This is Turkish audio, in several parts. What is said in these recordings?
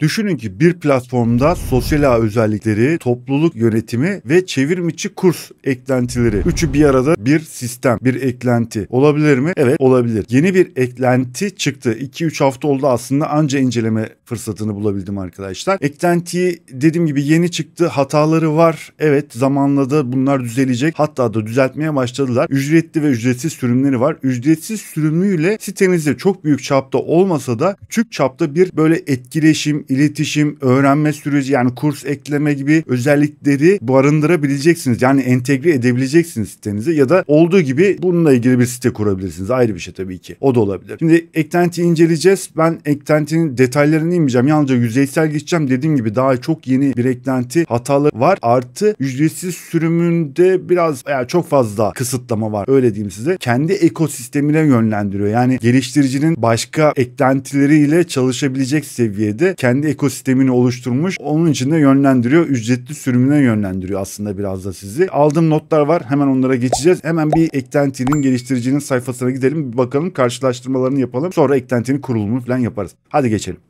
Düşünün ki bir platformda sosyal ağ özellikleri, topluluk yönetimi ve çevrimiçi kurs eklentileri. Üçü bir arada bir sistem, bir eklenti. Olabilir mi? Evet, olabilir. Yeni bir eklenti çıktı. 2-3 hafta oldu aslında, anca inceleme fırsatını bulabildim arkadaşlar. Eklentiyi dediğim gibi yeni çıktı. Hataları var. Evet, zamanla da bunlar düzelecek. Hatta da düzeltmeye başladılar. Ücretli ve ücretsiz sürümleri var. Ücretsiz sürümüyle sitenizde çok büyük çapta olmasa da küçük çapta bir böyle etkileşim, iletişim, öğrenme süreci, yani kurs ekleme gibi özellikleri barındırabileceksiniz. Yani entegre edebileceksiniz sitenize, ya da olduğu gibi bununla ilgili bir site kurabilirsiniz. Ayrı bir şey tabii ki. O da olabilir. Şimdi eklentiyi inceleyeceğiz. Ben eklentinin detaylarını inmeyeceğim. Yalnızca yüzeysel geçeceğim. Dediğim gibi daha çok yeni bir eklenti, hatalı var. Artı ücretsiz sürümünde biraz, yani çok fazla kısıtlama var. Öyle diyeyim size. Kendi ekosistemine yönlendiriyor. Yani geliştiricinin başka eklentileriyle çalışabilecek seviyede kendi ekosistemini oluşturmuş. Onun için de yönlendiriyor. Ücretli sürümüne yönlendiriyor aslında biraz da sizi. Aldığım notlar var. Hemen onlara geçeceğiz. Hemen bir eklentinin, geliştiricinin sayfasına gidelim. Bir bakalım, karşılaştırmalarını yapalım. Sonra eklentinin kurulumunu falan yaparız. Hadi geçelim.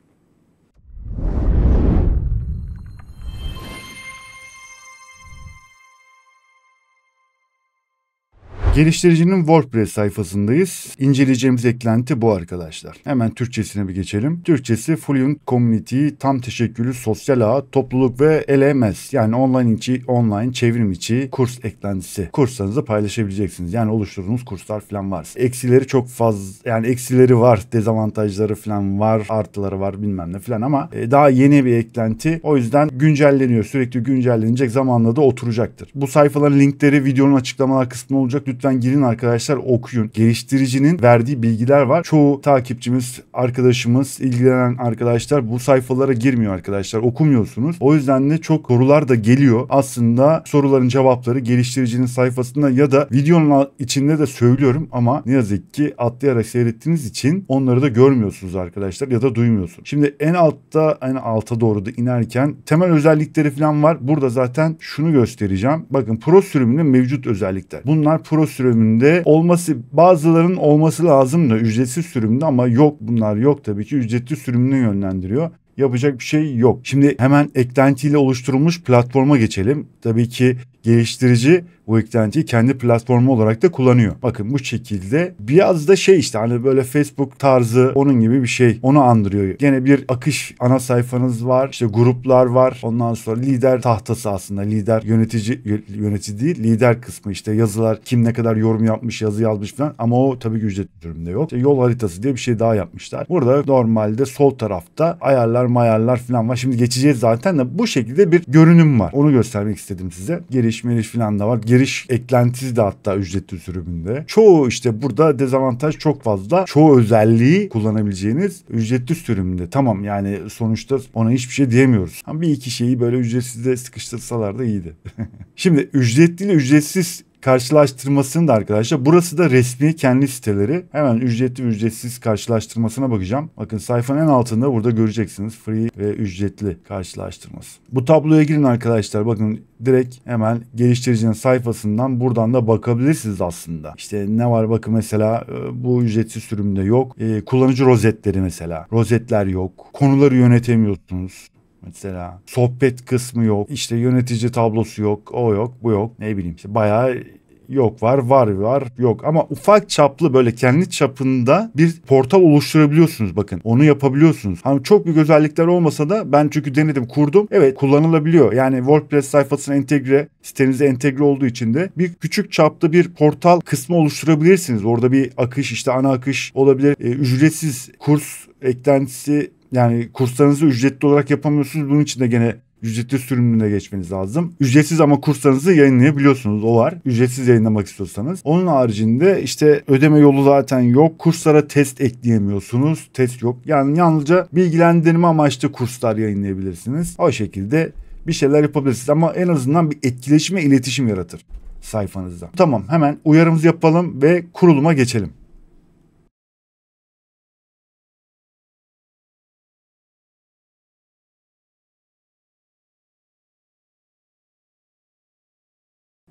Geliştiricinin WordPress sayfasındayız. İnceleyeceğimiz eklenti bu arkadaşlar. Hemen Türkçesine bir geçelim. Türkçesi Fluent Community, tam teşekküllü sosyal ağ, topluluk ve LMS, yani online çevrim içi kurs eklentisi. Kurslarınızı paylaşabileceksiniz. Yani oluşturduğunuz kurslar falan varsa. Eksileri çok fazla, yani eksileri var, dezavantajları falan var, artıları var, bilmem ne falan, ama daha yeni bir eklenti. O yüzden güncelleniyor. Sürekli güncellenecek, zamanla da oturacaktır. Bu sayfaların linkleri videonun açıklamalar kısmında olacak. Lütfen girin arkadaşlar, okuyun. Geliştiricinin verdiği bilgiler var. Çoğu takipçimiz, arkadaşımız, ilgilenen arkadaşlar bu sayfalara girmiyor arkadaşlar. Okumuyorsunuz. O yüzden de çok sorular da geliyor. Aslında soruların cevapları geliştiricinin sayfasında ya da videonun içinde de söylüyorum, ama ne yazık ki atlayarak seyrettiğiniz için onları da görmüyorsunuz arkadaşlar, ya da duymuyorsunuz. Şimdi en alta doğru da inerken temel özellikleri falan var. Burada zaten şunu göstereceğim. Bakın, Pro sürümünde mevcut özellikler. Bunlar Pro sürümünde olması, bazılarının olması lazım da ücretsiz sürümde, ama yok, bunlar yok tabii ki, ücretli sürümüne yönlendiriyor. Yapacak bir şey yok. Şimdi hemen eklentiyle oluşturulmuş platforma geçelim. Tabii ki geliştirici bu eklentiyi kendi platformu olarak da kullanıyor. Bakın bu şekilde, biraz da işte hani böyle Facebook tarzı, onun gibi bir şey. Onu andırıyor. Gene bir akış, ana sayfanız var. İşte gruplar var. Ondan sonra lider tahtası, aslında lider yönetici değil, lider kısmı, işte yazılar, kim ne kadar yorum yapmış, yazı yazmış falan, ama o tabii ki ücretli durumda yok. İşte yol haritası diye bir şey daha yapmışlar. Burada normalde sol tarafta ayarlar mayarlar falan var. Şimdi geçeceğiz zaten de, bu şekilde bir görünüm var. Onu göstermek istedim size. Giriş falan da var. Giriş eklentisi de hatta ücretli sürümünde. Çoğu, işte burada dezavantaj çok fazla. Çoğu özelliği kullanabileceğiniz ücretli sürümünde. Tamam, yani sonuçta ona hiçbir şey diyemiyoruz. Ama bir iki şeyi böyle ücretsizde sıkıştırsalar da iyiydi. Şimdi ücretli ile ücretsiz karşılaştırmasını da arkadaşlar, burası da resmi kendi siteleri. Hemen ücretli ve ücretsiz karşılaştırmasına bakacağım. Bakın sayfanın en altında burada göreceksiniz free ve ücretli karşılaştırması. Bu tabloya girin arkadaşlar, bakın direkt hemen geliştiricinin sayfasından buradan da bakabilirsiniz aslında. İşte ne var, bakın mesela bu ücretsiz sürümde yok. Kullanıcı rozetleri mesela. Rozetler yok. Konuları yönetemiyorsunuz. Mesela sohbet kısmı yok. İşte yönetici tablosu yok. O yok, bu yok. Ne bileyim, işte bayağı yok, var yok, ama ufak çaplı, böyle kendi çapında bir portal oluşturabiliyorsunuz. Bakın, onu yapabiliyorsunuz. Hani çok büyük özellikler olmasa da, ben çünkü denedim, kurdum. Evet, kullanılabiliyor. Yani WordPress sayfasına entegre, sitenize entegre olduğu için de bir küçük çapta bir portal kısmı oluşturabilirsiniz. Orada bir akış, işte ana akış olabilir. Ücretsiz kurs eklentisi, yani kurslarınızı ücretli olarak yapamıyorsunuz. Bunun için de gene ücretli sürümüne geçmeniz lazım. Ücretsiz ama kurslarınızı yayınlayabiliyorsunuz. O var. Ücretsiz yayınlamak istiyorsanız. Onun haricinde işte ödeme yolu zaten yok. Kurslara test ekleyemiyorsunuz. Test yok. Yani yalnızca bilgilendirme amaçlı kurslar yayınlayabilirsiniz. O şekilde bir şeyler yapabilirsiniz. Ama en azından bir etkileşim ve iletişim yaratır sayfanızda. Tamam, hemen uyarımızı yapalım ve kuruluma geçelim.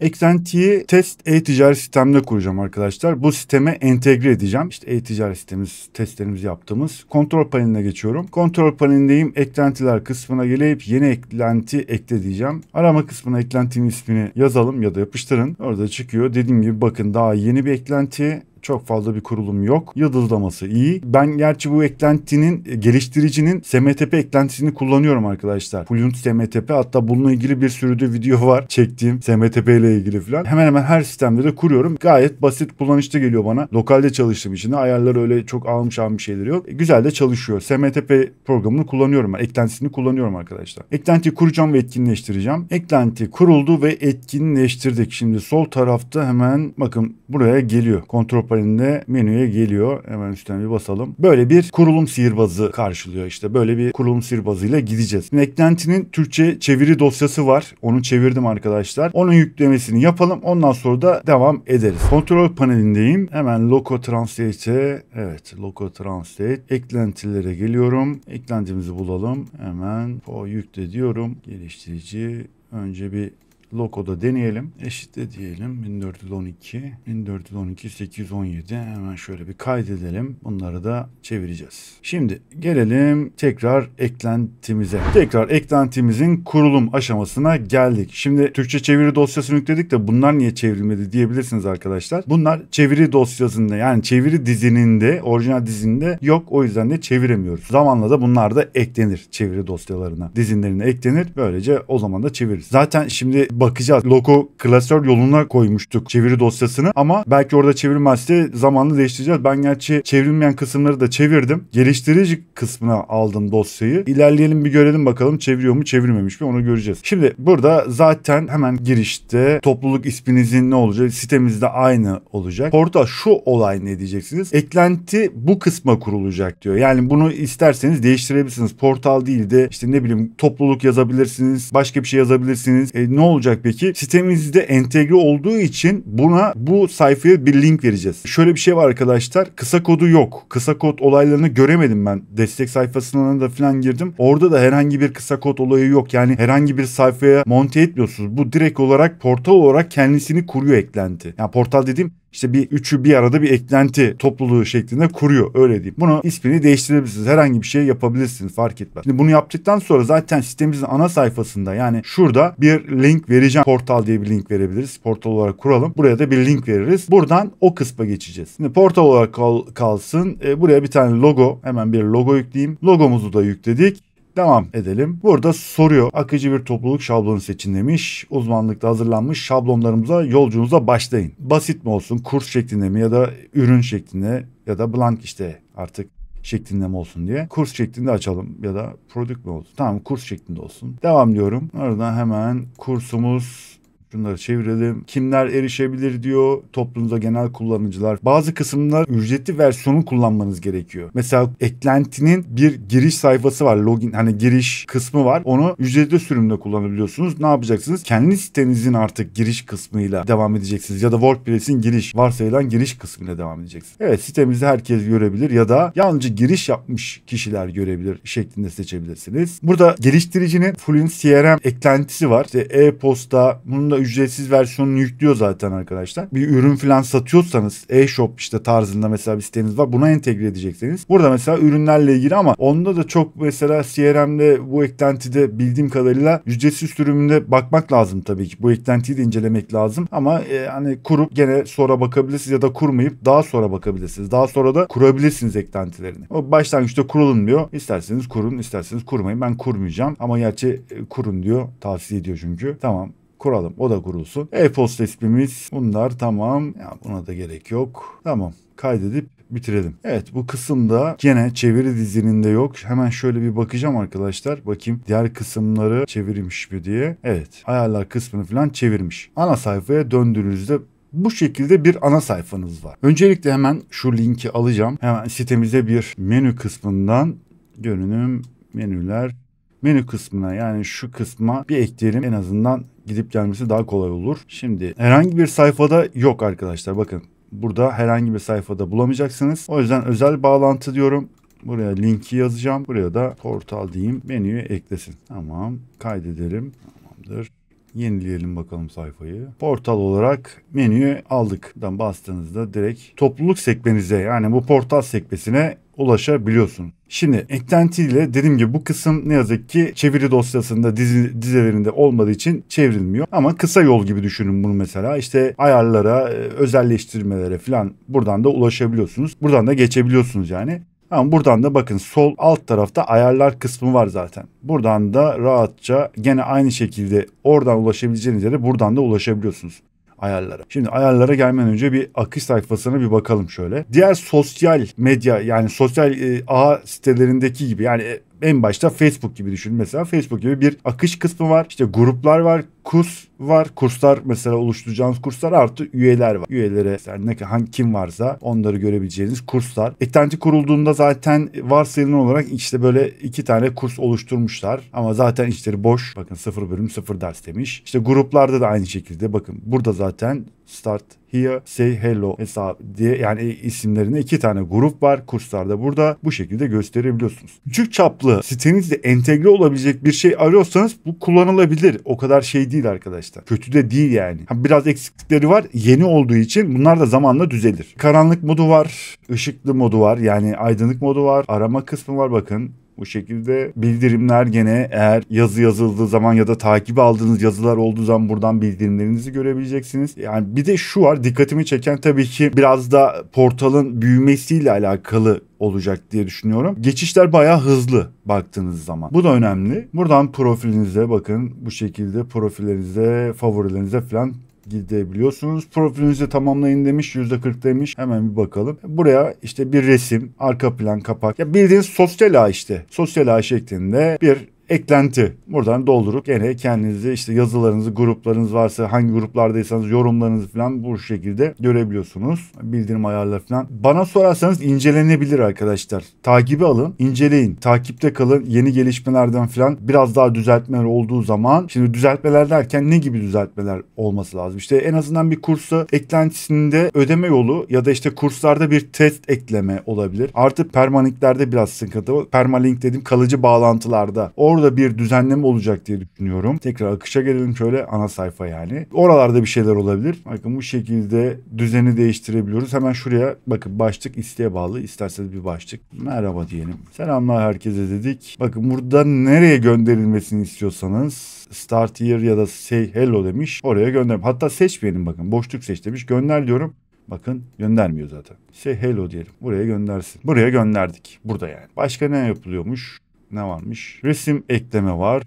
Eklentiyi test e-ticaret sistemde kuracağım arkadaşlar. Bu sisteme entegre edeceğim. İşte e-ticaret sistemimiz, testlerimizi yaptığımız kontrol paneline geçiyorum. Kontrol panelindeyim. Eklentiler kısmına gelip yeni eklenti ekle diyeceğim. Arama kısmına eklentinin ismini yazalım ya da yapıştırın. Orada çıkıyor. Dediğim gibi bakın daha yeni bir eklenti. Çok fazla bir kurulum yok. Yıldızlaması iyi. Ben gerçi bu eklentinin geliştiricinin SMTP eklentisini kullanıyorum arkadaşlar. Fluent SMTP, hatta bununla ilgili bir sürü de video var çektiğim SMTP ile ilgili falan. Hemen hemen her sistemde de kuruyorum. Gayet basit, kullanışlı geliyor bana. Lokalde çalıştığım için de ayarları öyle çok almış şeyleri yok. Güzel de çalışıyor. SMTP programını kullanıyorum ben. Eklentisini kullanıyorum arkadaşlar. Eklentiyi kuracağım ve etkinleştireceğim. Eklenti kuruldu ve etkinleştirdik. Şimdi sol tarafta hemen bakın buraya geliyor. Kontrol panelinde menüye geliyor. Hemen üstüne bir basalım. Böyle bir kurulum sihirbazı karşılıyor işte. Böyle bir kurulum sihirbazıyla gideceğiz. Şimdi eklentinin Türkçe çeviri dosyası var. Onu çevirdim arkadaşlar. Onun yüklemesini yapalım. Ondan sonra da devam ederiz. Kontrol panelindeyim. Hemen Loco Translate'e, evet, Loco Translate eklentilere geliyorum. Eklentimizi bulalım. Hemen o yükle diyorum. Geliştirici önce bir Loco'da deneyelim. Eşitle diyelim. 1412, 1412, 817. Hemen şöyle bir kaydedelim. Bunları da çevireceğiz. Şimdi gelelim tekrar eklentimize. Tekrar eklentimizin kurulum aşamasına geldik. Şimdi Türkçe çeviri dosyasını yükledik de bunlar niye çevrilmedi diyebilirsiniz arkadaşlar. Bunlar çeviri dosyasında, yani çeviri dizininde, orijinal dizinde yok. O yüzden de çeviremiyoruz. Zamanla da bunlar da eklenir çeviri dosyalarına. Dizinlerine eklenir. Böylece o zaman da çeviririz. Zaten şimdi bakacağız. Loco klasör yoluna koymuştuk çeviri dosyasını ama belki orada çevirmezse zamanla değiştireceğiz. Ben gerçi çevrilmeyen kısımları da çevirdim. Geliştirici kısmına aldım dosyayı. İlerleyelim, bir görelim bakalım çeviriyor mu çevirmemiş mi, onu göreceğiz. Şimdi burada zaten hemen girişte topluluk isminizin ne olacak? Sitemizde aynı olacak. Orada şu olay ne diyeceksiniz? Eklenti bu kısma kurulacak diyor. Yani bunu isterseniz değiştirebilirsiniz. Portal değil de işte ne bileyim topluluk yazabilirsiniz. Başka bir şey yazabilirsiniz. Ne olacak peki? Sitemizde entegre olduğu için buna, bu sayfaya bir link vereceğiz. Şöyle bir şey var arkadaşlar. Kısa kodu yok. Kısa kod olaylarını göremedim ben. Destek sayfasına da falan girdim. Orada da herhangi bir kısa kod olayı yok. Yani herhangi bir sayfaya monte etmiyorsunuz. Bu direkt olarak portal olarak kendisini kuruyor eklenti. Yani portal dediğim İşte bir üçü bir arada bir eklenti topluluğu şeklinde kuruyor, öyle diyeyim. Bunu ismini değiştirebilirsiniz. Herhangi bir şey yapabilirsiniz, fark etmez. Şimdi bunu yaptıktan sonra zaten sitemizin ana sayfasında, yani şurada bir link vereceğim. Portal diye bir link verebiliriz. Portal olarak kuralım. Buraya da bir link veririz. Buradan o kısma geçeceğiz. Şimdi portal olarak kalsın. Buraya bir tane logo, hemen bir logo yükleyeyim. Logomuzu da yükledik. Devam edelim. Burada soruyor. Akıcı bir topluluk şablonu seçin demiş. Uzmanlıkta hazırlanmış şablonlarımıza, yolculuğunuza başlayın. Basit mi olsun? Kurs şeklinde mi ya da ürün şeklinde ya da blank işte artık şeklinde mi olsun diye. Kurs şeklinde açalım ya da product mi olsun? Tamam, kurs şeklinde olsun. Devam diyorum. Oradan hemen kursumuz, bunları çevirelim. Kimler erişebilir diyor. Toplumda genel kullanıcılar. Bazı kısımlar ücretli versiyonu kullanmanız gerekiyor. Mesela eklentinin bir giriş sayfası var. Login, hani giriş kısmı var. Onu ücretli sürümde kullanabiliyorsunuz. Ne yapacaksınız? Kendi sitenizin artık giriş kısmıyla devam edeceksiniz. Ya da WordPress'in giriş, varsayılan giriş kısmıyla devam edeceksiniz. Evet, sitemizde herkes görebilir ya da yalnızca giriş yapmış kişiler görebilir şeklinde seçebilirsiniz. Burada geliştiricinin Fluent CRM eklentisi var. İşte e-posta, bunun da ücretsiz versiyonunu yüklüyor zaten arkadaşlar. Bir ürün falan satıyorsanız e-shop işte tarzında mesela bir siteniz var. Buna entegre edeceksiniz. Burada mesela ürünlerle ilgili ama onda da çok mesela CRM'de bu eklentide bildiğim kadarıyla ücretsiz sürümünde bakmak lazım tabii ki. Bu eklentiyi de incelemek lazım ama hani kurup gene sonra bakabilirsiniz ya da kurmayıp daha sonra bakabilirsiniz. Daha sonra da kurabilirsiniz eklentilerini. O başlangıçta kurulun diyor. İsterseniz kurun, isterseniz kurmayın. Ben kurmayacağım ama gerçi kurun diyor. Tavsiye ediyor çünkü. Tamam. Kuralım. O da kurulsun. E-posta ismimiz. Bunlar tamam. Ya buna da gerek yok. Tamam. Kaydedip bitirelim. Evet, bu kısımda gene çeviri dizininde yok. Hemen şöyle bir bakacağım arkadaşlar. Bakayım diğer kısımları çevirmiş mi diye. Evet. Ayarlar kısmını falan çevirmiş. Ana sayfaya döndüğünüzde bu şekilde bir ana sayfanız var. Öncelikle hemen şu linki alacağım. Hemen sitemize bir menü kısmından görünüm, menüler, menü kısmına, yani şu kısma bir ekleyelim. En azından gidip gelmesi daha kolay olur. Şimdi herhangi bir sayfada yok arkadaşlar. Bakın burada herhangi bir sayfada bulamayacaksınız. O yüzden özel bağlantı diyorum. Buraya linki yazacağım. Buraya da portal diyeyim. Menüye eklesin. Tamam. Kaydedelim. Tamamdır. Yenileyelim bakalım sayfayı. Portal olarak menüyü aldık. Buradan bastığınızda direkt topluluk sekmenize, yani bu portal sekmesine ulaşabiliyorsun. Şimdi eklentiyle dediğim gibi bu kısım ne yazık ki çeviri dosyasında dizelerinde olmadığı için çevrilmiyor. Ama kısa yol gibi düşünün bunu mesela. İşte ayarlara, özelleştirmelere falan buradan da ulaşabiliyorsunuz. Buradan da geçebiliyorsunuz yani. Ama buradan da bakın sol alt tarafta ayarlar kısmı var zaten. Buradan da rahatça gene aynı şekilde oradan ulaşabileceğiniz yere buradan da ulaşabiliyorsunuz ayarlara. Şimdi ayarlara gelmeden önce bir akış sayfasına bir bakalım şöyle. Diğer sosyal medya, yani sosyal ağ sitelerindeki gibi, yani en başta Facebook gibi düşünün. Mesela Facebook gibi bir akış kısmı var. İşte gruplar var, kurs var. Kurslar, mesela oluşturacağınız kurslar, artı üyeler var. Üyelere mesela kim varsa onları görebileceğiniz kurslar. Eklenti kurulduğunda zaten varsayılan olarak işte böyle 2 tane kurs oluşturmuşlar. Ama zaten içleri boş. Bakın 0 bölüm 0 ders demiş. İşte gruplarda da aynı şekilde bakın burada zaten Start Here, Say Hello hesabı diye, yani isimlerinde 2 tane grup var. Kurslarda burada bu şekilde gösterebiliyorsunuz. Küçük çaplı sitenizde entegre olabilecek bir şey arıyorsanız bu kullanılabilir. O kadar şey değil arkadaşlar. Kötü de değil yani. Biraz eksiklikleri var. Yeni olduğu için bunlar da zamanla düzelir. Karanlık modu var. Işıklı modu var. Yani aydınlık modu var. Arama kısmı var bakın. Bu şekilde bildirimler gene eğer yazı yazıldığı zaman ya da takibi aldığınız yazılar olduğu zaman buradan bildirimlerinizi görebileceksiniz. Yani bir de şu var, dikkatimi çeken tabii ki biraz da portalın büyümesiyle alakalı olacak diye düşünüyorum. Geçişler bayağı hızlı baktığınız zaman. Bu da önemli. Buradan profilinize bakın, bu şekilde profillerinize, favorilerinize falan gidebiliyorsunuz. Profilinizi tamamlayın demiş. %40 demiş. Hemen bir bakalım. Buraya işte bir resim, arka plan, kapak. Ya bildiğiniz sosyal ağ işte. Sosyal ağ şeklinde bir eklenti. Buradan doldurup gene kendinizi, işte yazılarınızı, gruplarınız varsa hangi gruplardaysanız yorumlarınızı falan bu şekilde görebiliyorsunuz. Bildirim ayarları falan. Bana sorarsanız incelenebilir arkadaşlar. Takibi alın, inceleyin. Takipte kalın. Yeni gelişmelerden falan biraz daha düzeltmeler olduğu zaman, şimdi düzeltmeler derken ne gibi düzeltmeler olması lazım? İşte en azından bir kursa eklentisinde ödeme yolu ya da işte kurslarda bir test ekleme olabilir. Artı permalinklerde biraz sıkıntı var. Permalink dediğim kalıcı bağlantılarda. Orada bir düzenleme olacak diye düşünüyorum. Tekrar akışa gelelim, şöyle ana sayfa yani. Oralarda bir şeyler olabilir. Bakın bu şekilde düzeni değiştirebiliyoruz. Hemen şuraya bakın, başlık isteğe bağlı. İsterseniz bir başlık. Merhaba diyelim. Selamlar herkese dedik. Bakın burada nereye gönderilmesini istiyorsanız Start Here ya da Say Hello demiş. Oraya gönder. Hatta seçmeyelim bakın. Boşluk seç demiş. Gönder diyorum. Bakın göndermiyor zaten. Say Hello diyelim. Buraya göndersin. Buraya gönderdik. Burada yani. Başka ne yapılıyormuş? Ne varmış? Resim ekleme var.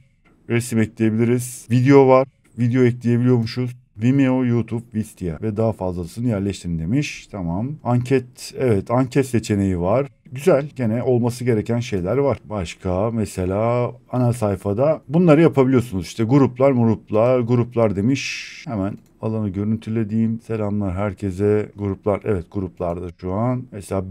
Resim ekleyebiliriz. Video var. Video ekleyebiliyormuşuz. Vimeo, YouTube, Wistia ve daha fazlasını yerleştirin demiş. Tamam. Anket, evet, anket seçeneği var. Güzel, gene olması gereken şeyler var. Başka mesela ana sayfada bunları yapabiliyorsunuz. İşte gruplar demiş. Hemen alanı görüntüle diyeyim. Selamlar herkese. Gruplar, evet, gruplarda şu an. Mesela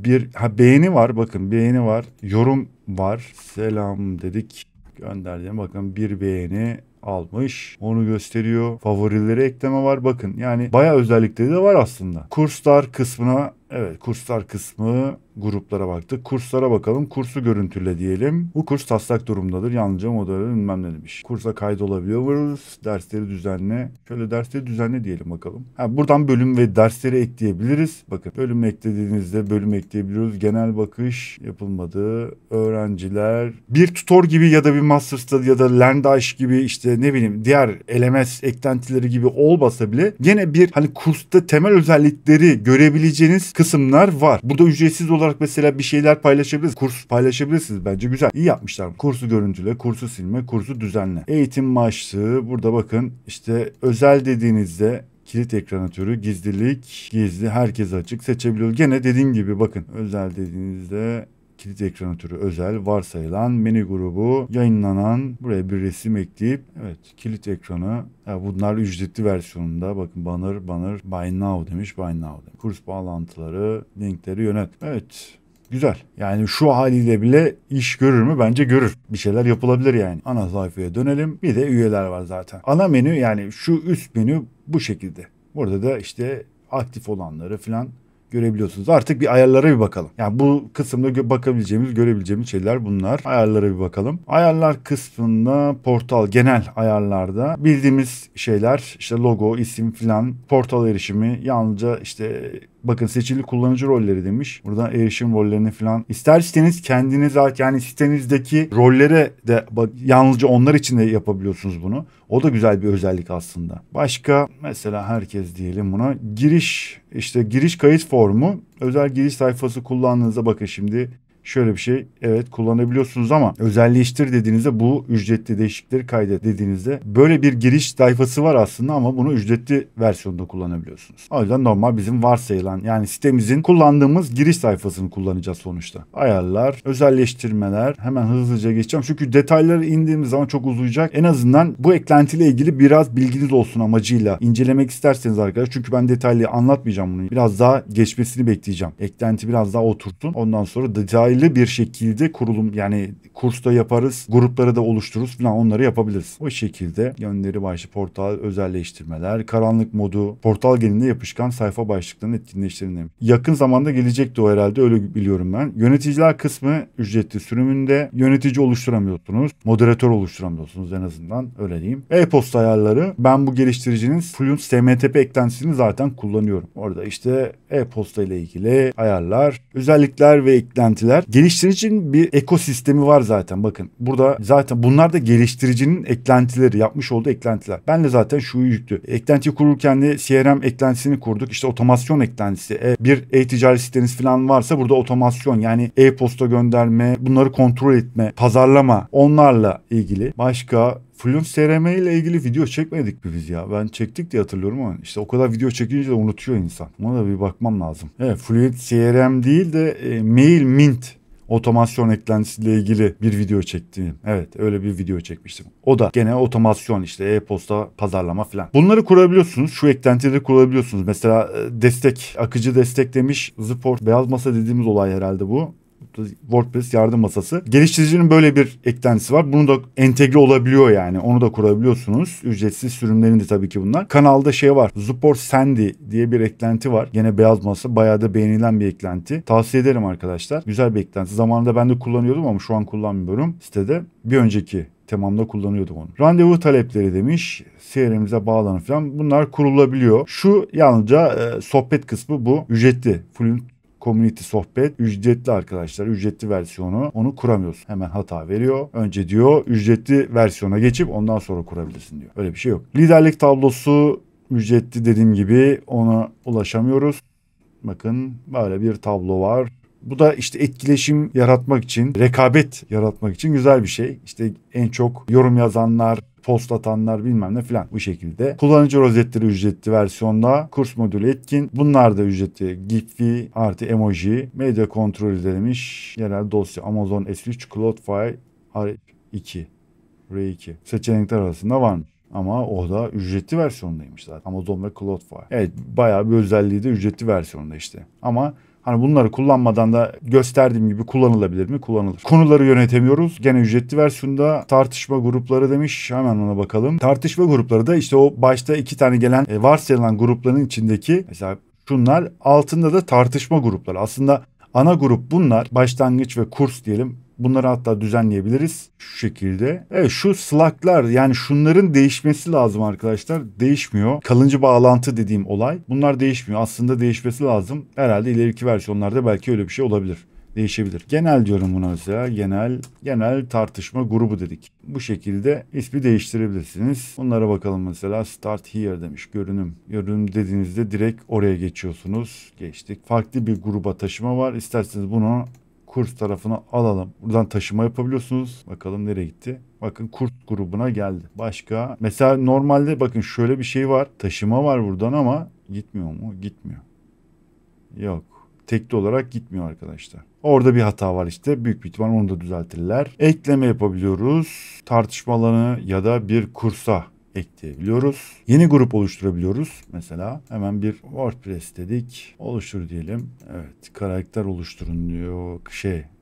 beğeni var. Bakın beğeni var. Yorum var. Selam dedik. Gönderdim. Bakın bir beğeni almış. Onu gösteriyor. Favorileri ekleme var. Bakın yani bayağı özellikleri de var aslında. Kurslar kısmına, evet, kurslar kısmı, gruplara baktık. Kurslara bakalım. Kursu görüntüle diyelim. Bu kurs taslak durumdadır. Yalnızca modeli bilmem ne demiş. Kursa kaydolabiliyor muyuz? Dersleri düzenle. Şöyle dersleri düzenle diyelim bakalım. Buradan bölüm ve dersleri ekleyebiliriz. Bakın bölüm eklediğinizde bölüm ekleyebiliyoruz. Genel bakış yapılmadı. Öğrenciler. Bir tutor gibi ya da bir master study ya da LearnDash gibi, işte ne bileyim diğer LMS eklentileri gibi olmasa bile gene bir hani kursta temel özellikleri görebileceğiniz kısımlar var. Burada ücretsiz olarak mesela bir şeyler paylaşabilirsiniz. Kurs paylaşabilirsiniz, bence güzel. İyi yapmışlar. Kursu görüntüle, kursu silme, kursu düzenle. Eğitim başlığı. Burada bakın işte özel dediğinizde kilit ekran türü, gizlilik, gizli, herkese açık seçebiliyoruz. Gene dediğim gibi bakın özel dediğinizde kilit ekranı türü özel, varsayılan, menü grubu, yayınlanan, buraya bir resim ekleyip, evet, kilit ekranı, bunlar ücretli versiyonunda, bakın banner, buy now demiş, buy now demiş. Kurs bağlantıları, linkleri yönet. Evet. Güzel. Yani şu haliyle bile iş görür mü? Bence görür. Bir şeyler yapılabilir yani. Ana sayfaya dönelim. Bir de üyeler var zaten. Ana menü, yani şu üst menü bu şekilde. Burada da işte aktif olanları falan görebiliyorsunuz. Artık bir ayarlara bir bakalım. Yani bu kısımda bakabileceğimiz, görebileceğimiz şeyler bunlar. Ayarlara bir bakalım. Ayarlar kısmında portal genel ayarlarda bildiğimiz şeyler işte logo, isim filan, portal erişimi, yalnızca işte bakın seçili kullanıcı rolleri demiş. Buradan erişim rollerini falan. İsterseniz kendiniz ait yani sitenizdeki rollere de yalnızca onlar için de yapabiliyorsunuz bunu. O da güzel bir özellik aslında. Başka mesela herkes diyelim buna. Giriş kayıt formu. Özel giriş sayfası kullandığınızda bakın şimdi şöyle bir şey evet kullanabiliyorsunuz ama özelleştir dediğinizde bu ücretli değişiklikleri kaydet dediğinizde böyle bir giriş sayfası var aslında ama bunu ücretli versiyonda kullanabiliyorsunuz. O yüzden normal bizim varsayılan yani sitemizin kullandığımız giriş sayfasını kullanacağız sonuçta. Ayarlar, özelleştirmeler hemen hızlıca geçeceğim. Çünkü detayları indiğimiz zaman çok uzayacak. En azından bu eklentiyle ilgili biraz bilginiz olsun amacıyla incelemek isterseniz arkadaşlar. Çünkü ben detaylı anlatmayacağım bunu. Biraz daha geçmesini bekleyeceğim. Eklenti biraz daha oturtun. Ondan sonra detaylı bir şekilde kurulum yani kursta yaparız, grupları da oluştururuz falan onları yapabiliriz. O şekilde gönderi başlığı, portal, özelleştirmeler, karanlık modu, portal genelinde yapışkan sayfa başlıklarının etkinleştirilmesi. Yakın zamanda gelecekti o herhalde öyle biliyorum ben. Yöneticiler kısmı ücretli sürümünde yönetici oluşturamıyorsunuz. Moderatör oluşturamıyorsunuz en azından öyle diyeyim. E-posta ayarları ben bu geliştiricinin Fluent SMTP eklentisini zaten kullanıyorum. Orada işte e-posta ile ilgili ayarlar, özellikler ve eklentiler. Geliştiricinin bir ekosistemi var zaten. Bakın burada zaten bunlar da geliştiricinin eklentileri, yapmış olduğu eklentiler. Ben de zaten şu yüklü. Eklentiyi kururken de CRM eklentisini kurduk. İşte otomasyon eklentisi. Bir e-ticaret siteniz falan varsa burada otomasyon yani e-posta gönderme, bunları kontrol etme, pazarlama onlarla ilgili. Başka Fluent CRM ile ilgili video çekmedik mi biz ya? Ben çektik diye hatırlıyorum ama işte o kadar video çekince de unutuyor insan. Ona da bir bakmam lazım. Evet, Fluent CRM değil de Mail Mint otomasyon eklentisiyle ilgili bir video çektim. Evet öyle bir video çekmiştim. O da gene otomasyon işte e-posta pazarlama falan. Bunları kurabiliyorsunuz. Şu eklentileri kurabiliyorsunuz. Mesela akıcı destek demiş. Support beyaz masa dediğimiz olay herhalde bu. WordPress yardım masası. Geliştiricinin böyle bir eklentisi var. Bunu da entegre olabiliyor yani. Onu da kurabiliyorsunuz. Ücretsiz sürümlerinde tabii ki bunlar. Kanalda var. Support Sandy diye bir eklenti var. Gene beyaz masa. Bayağı da beğenilen bir eklenti. Tavsiye ederim arkadaşlar. Güzel bir eklenti. Zamanında ben de kullanıyordum ama şu an kullanmıyorum sitede. Bir önceki temamda kullanıyordum onu. Randevu talepleri demiş. CRM'imize bağlanın falan. Bunlar kurulabiliyor. Şu yalnızca sohbet kısmı bu. Ücretli. Fluent Community sohbet ücretli arkadaşlar. Ücretli versiyonu onu kuramıyorsun. Hemen hata veriyor. Önce diyor ücretli versiyona geçip ondan sonra kurabilirsin diyor. Öyle bir şey yok. Liderlik tablosu ücretli dediğim gibi ona ulaşamıyoruz. Bakın böyle bir tablo var. Bu da işte etkileşim yaratmak için, rekabet yaratmak için güzel bir şey. İşte en çok yorum yazanlar, post atanlar bilmem ne filan bu şekilde. Kullanıcı rozetleri ücretli versiyonda. Kurs modülü etkin. Bunlar da ücretli. Giphy artı emoji. Medya kontrolü demiş. Yerel dosya Amazon S3 Cloudflare R2. R2. Seçenekler arasında varmış. Ama o da ücretli versiyondaymış zaten. Amazon ve Cloudflare. Evet bayağı bir özelliği de ücretli versiyonda işte. Ama hani bunları kullanmadan da gösterdiğim gibi kullanılabilir mi? Kullanılır. Konuları yönetemiyoruz. Gene ücretli versiyonda tartışma grupları demiş. Hemen ona bakalım. Tartışma grupları da işte o başta 2 tane gelen varsayılan grupların içindeki mesela şunlar altında da tartışma grupları. Aslında ana grup bunlar. Başlangıç ve kurs diyelim. Bunları hatta düzenleyebiliriz şu şekilde. Evet şu Slack'lar yani şunların değişmesi lazım arkadaşlar. Değişmiyor. Kalıcı bağlantı dediğim olay. Bunlar değişmiyor. Aslında değişmesi lazım. Herhalde ileriki versiyonlarda belki öyle bir şey olabilir. Değişebilir. Genel diyorum buna mesela. Genel tartışma grubu dedik. Bu şekilde ismi değiştirebilirsiniz. Bunlara bakalım mesela. Start here demiş. Görünüm. Görünüm dediğinizde direkt oraya geçiyorsunuz. Geçtik. Farklı bir gruba taşıma var. İsterseniz bunu kurs tarafına alalım. Buradan taşıma yapabiliyorsunuz. Bakalım nereye gitti. Bakın kurs grubuna geldi. Başka mesela normalde bakın şöyle bir şey var. Taşıma var buradan ama gitmiyor mu? Gitmiyor. Yok. Tekli olarak gitmiyor arkadaşlar. Orada bir hata var işte. Büyük bir ihtimal onu da düzeltirler. Ekleme yapabiliyoruz. Tartışma alanı ya da bir kursa ekleyebiliyoruz. Yeni grup oluşturabiliyoruz. Mesela hemen bir WordPress dedik. Oluştur diyelim. Evet. Karakter oluşturun diyor.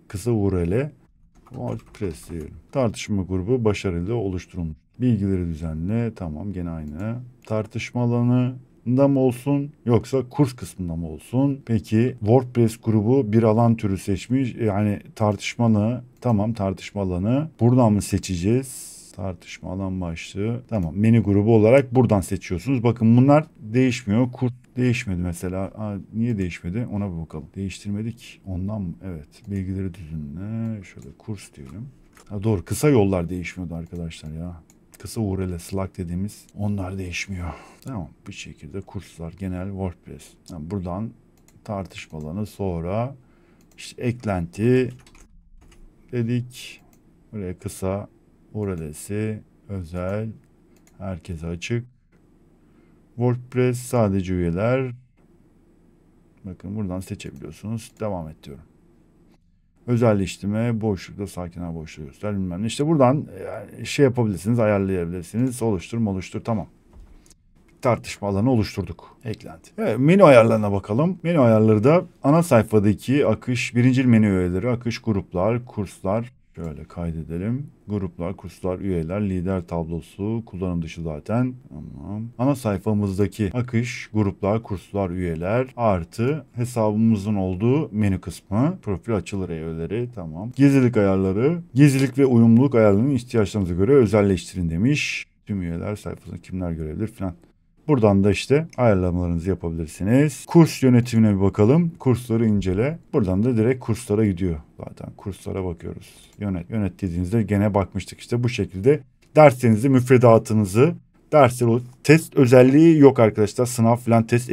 Kısa URL. WordPress diyelim. Tartışma grubu başarıyla oluşturulmuş. Bilgileri düzenle. Tamam gene aynı. Tartışma alanı kısmında mı olsun yoksa kurs kısmında mı olsun? Peki WordPress grubu bir alan türü seçmiş. Yani tartışmalı. Tamam, tartışma alanı. Buradan mı seçeceğiz? Tartışma alan başlığı. Tamam, menü grubu olarak buradan seçiyorsunuz. Bakın bunlar değişmiyor. Kurs değişmedi mesela. Niye değişmedi? Ona bir bakalım. Değiştirmedik. Ondan mı? Evet. Bilgileri düzenle. Şöyle kurs diyelim. Doğru. Kısa yollar değişmiyordu arkadaşlar ya. Kısa URL Slack dediğimiz onlar değişmiyor. Tamam, bir şekilde kurslar genel WordPress. Yani buradan tartışma alanı, sonra işte eklenti dedik. Buraya kısa URL'si özel, herkese açık. WordPress sadece üyeler. Bakın buradan seçebiliyorsunuz. Devam et diyorum. Özelleştirme, boşlukta sakin boşluğu göster bilmem ne. İşte buradan şey yapabilirsiniz, ayarlayabilirsiniz. Oluştur, tamam. Tartışma alanı oluşturduk. Eklenti. Evet, menü ayarlarına bakalım. Menü ayarları da ana sayfadaki akış, birinci menü üyeleri, akış, gruplar, kurslar. Şöyle kaydedelim. Gruplar, kurslar, üyeler, lider tablosu, kullanım dışı zaten. Tamam. Ana sayfamızdaki akış, gruplar, kurslar, üyeler artı hesabımızın olduğu menü kısmı. Profil açılır üyeleri. Tamam. Gizlilik ayarları. Gizlilik ve uyumluluk ayarlarını ihtiyaçlarınıza göre özelleştirin demiş. Tüm üyeler sayfasında kimler görebilir falan. Buradan da işte ayarlamalarınızı yapabilirsiniz. Kurs yönetimine bir bakalım. Kursları incele. Buradan da direkt kurslara gidiyor. Zaten kurslara bakıyoruz. Yönet dediğinizde gene bakmıştık işte bu şekilde. Derslerinizi, müfredatınızı, test özelliği yok arkadaşlar. Sınav falan test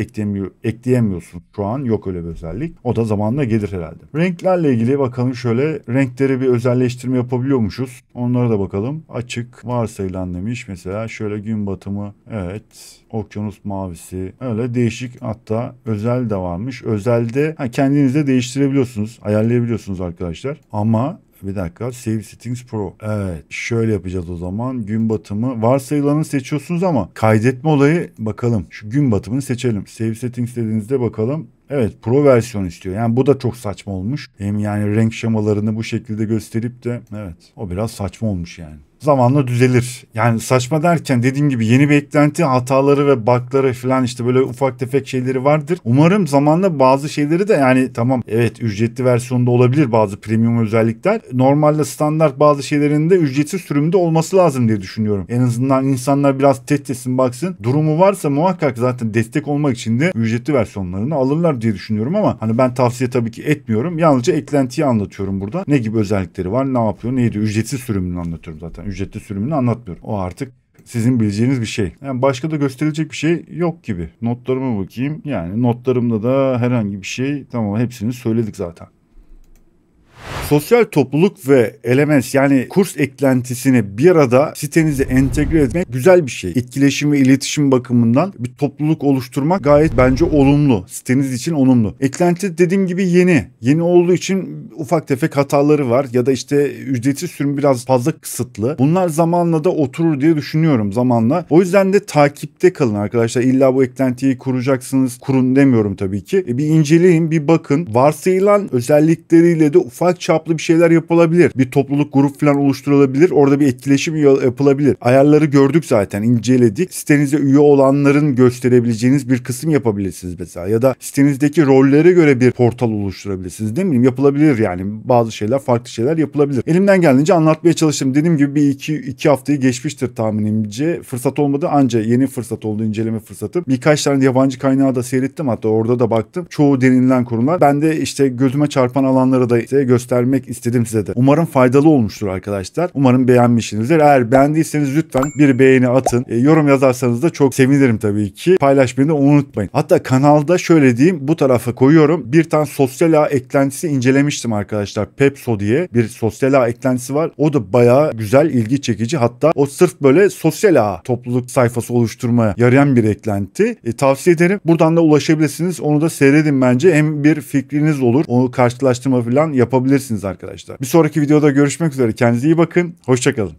ekleyemiyorsun. Şu an yok öyle bir özellik. O da zamanla gelir herhalde. Renklerle ilgili bakalım şöyle. Renkleri bir özelleştirme yapabiliyormuşuz. Onlara da bakalım. Açık, varsayılan demiş. Mesela şöyle gün batımı. Evet. Okyanus mavisi. Öyle değişik, hatta özel de varmış. Özelde kendiniz de değiştirebiliyorsunuz. Ayarlayabiliyorsunuz arkadaşlar. Ama bir dakika, Save Settings Pro. Evet, şöyle yapacağız o zaman. Gün batımı varsayılanı seçiyorsunuz ama kaydetme olayı bakalım. Şu gün batımını seçelim. Save Settings dediğinizde bakalım. Evet, Pro versiyon istiyor. Yani bu da çok saçma olmuş. Hem yani renk şemalarını bu şekilde gösterip de evet, o biraz saçma olmuş yani. Zamanla düzelir. Yani saçma derken dediğim gibi yeni bir eklenti, hataları ve bug'ları falan işte böyle ufak tefek şeyleri vardır. Umarım zamanla bazı şeyleri de, yani tamam evet ücretli versiyonda olabilir bazı premium özellikler. Normalde standart bazı şeylerin de ücretsiz sürümde olması lazım diye düşünüyorum. En azından insanlar biraz test etsin, baksın. Durumu varsa muhakkak zaten destek olmak için de ücretli versiyonlarını alırlar diye düşünüyorum ama hani ben tavsiye tabii ki etmiyorum. Yalnızca eklentiyi anlatıyorum burada. Ne gibi özellikleri var, ne yapıyor, neydi, ücretsiz sürümünü anlatıyorum zaten. Ücretli sürümünü anlatmıyorum. O artık sizin bileceğiniz bir şey. Yani başka da gösterilecek bir şey yok gibi. Notlarıma bakayım. Yani notlarımda da herhangi bir şey, tamam, hepsini söyledik zaten. Sosyal topluluk ve LMS yani kurs eklentisini bir arada sitenize entegre etmek güzel bir şey. Etkileşim ve iletişim bakımından bir topluluk oluşturmak gayet bence olumlu. Siteniz için olumlu. Eklenti dediğim gibi yeni. Yeni olduğu için ufak tefek hataları var ya da işte ücretsiz sürüm biraz fazla kısıtlı. Bunlar zamanla da oturur diye düşünüyorum, zamanla. O yüzden de takipte kalın arkadaşlar. İlla bu eklentiyi kuracaksınız. Kurun demiyorum tabii ki. Bir inceleyin, bir bakın. Varsayılan özellikleriyle de ufak çaplı bir şeyler yapılabilir. Bir topluluk, grup falan oluşturulabilir. Orada bir etkileşim yapılabilir. Ayarları gördük zaten, inceledik. Sitenize üye olanların gösterebileceğiniz bir kısım yapabilirsiniz mesela. Ya da sitenizdeki rollere göre bir portal oluşturabilirsiniz. Değil mi? Yapılabilir yani. Bazı şeyler, farklı şeyler yapılabilir. Elimden geldiğince anlatmaya çalıştım. Dediğim gibi bir iki haftayı geçmiştir tahminimce. Fırsat olmadı, anca yeni fırsat oldu, inceleme fırsatı. Birkaç tane yabancı kaynağı da seyrettim, hatta orada da baktım. Çoğu denilen konular. Ben de işte gözüme çarpan alanları da size göstermek istedim size de. Umarım faydalı olmuştur arkadaşlar. Umarım beğenmişsinizdir. Eğer beğendiyseniz lütfen bir beğeni atın. Yorum yazarsanız da çok sevinirim tabii ki. Paylaşmayı da unutmayın. Hatta kanalda şöyle diyeyim, bu tarafa koyuyorum. Bir tane sosyal ağ eklentisi incelemiştim arkadaşlar. Pepso diye bir sosyal ağ eklentisi var. O da bayağı güzel, ilgi çekici. Hatta o sırf böyle sosyal ağ, topluluk sayfası oluşturmaya yarayan bir eklenti. Tavsiye ederim. Buradan da ulaşabilirsiniz. Onu da seyredin bence. Hem bir fikriniz olur. Onu karşılaştırma falan yapabilirsiniz arkadaşlar. Bir sonraki videoda görüşmek üzere. Kendinize iyi bakın. Hoşça kalın.